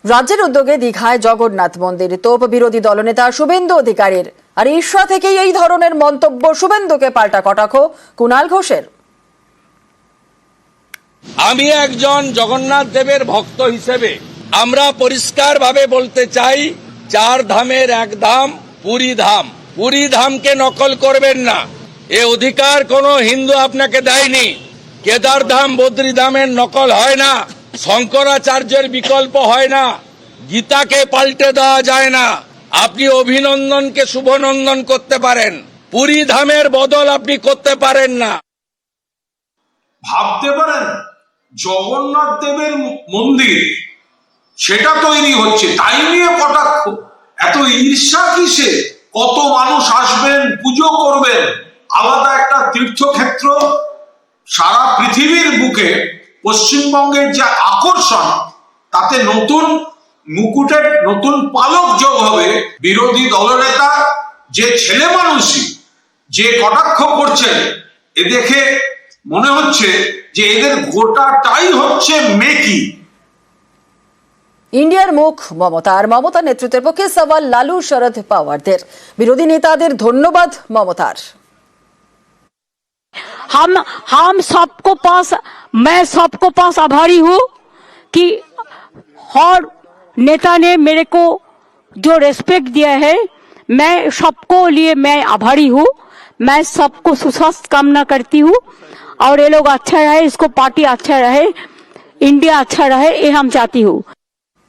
রাজ্যের উদ্যোগে দীঘায় জগন্নাথ মন্দির তোপ বিরোধী দলনেতা শুভেন্দু অধিকারীর। আর ঈর্ষা থেকেই এই ধরনের মন্তব্য শুভেন্দুকে পাল্টা কটাক্ষ কুণাল ঘোষের। আমি একজন জগন্নাথ দেবের ভক্ত হিসেবে আমরা পরিষ্কারভাবে বলতে চাই, চার ধামের এক ধাম পুরী ধাম। পুরী ধামকে নকল করবেন না, এ অধিকার কোনো হিন্দু আপনাকে দেয়নি। কেদার ধাম বদ্রী ধামের নকল হয় না, শঙ্করাচার্যের বিকল্প হয় না, গীতাকে পাল্টে দেওয়া যায় না। আপনি অভিনন্দনকে শুভনন্দন করতে পারেন, পুরী ধামের বদল আপনি করতে পারেন না। ভাবতে পারেন জগন্নাথ দেবের মন্দির সেটা তৈরি হচ্ছে, তাই নিয়ে কটাক্ষ। এত ঈর্ষা কিসে? কত মানুষ আসবেন, পুজো করবেন, আলাদা একটা তীর্থক্ষেত্র। সারা পৃথিবীর বুকে পশ্চিমবঙ্গের যে আকর্ষণ, তাতে নতুন মুকুটের নতুন পালক যোগ হবে। বিরোধী দলনেতা যে ছেলে মানুষই যে কটাক্ষ করছেন, এ দেখে মনে হচ্ছে যে এদের গোটাটাই হচ্ছে মেকি। ইন্ডিয়ার মুখ মমতা, আর মমতা নেতৃত্বের পক্ষে সওয়াল লালু শরদ পাওয়ারদের। বিরোধী নেতাদের ধন্যবাদ মমতার। हम सबको पास, मैं सबको पास आभारी हूँ कि हर नेता ने मेरे को जो रेस्पेक्ट दिया है, मैं सबको लिए मैं आभारी हूँ। मैं सबको सुस्वास्थ्य कामना करती हूँ और ये लोग अच्छा रहे, इसको पार्टी अच्छा रहे, इंडिया अच्छा रहे, ये हम चाहती हूँ।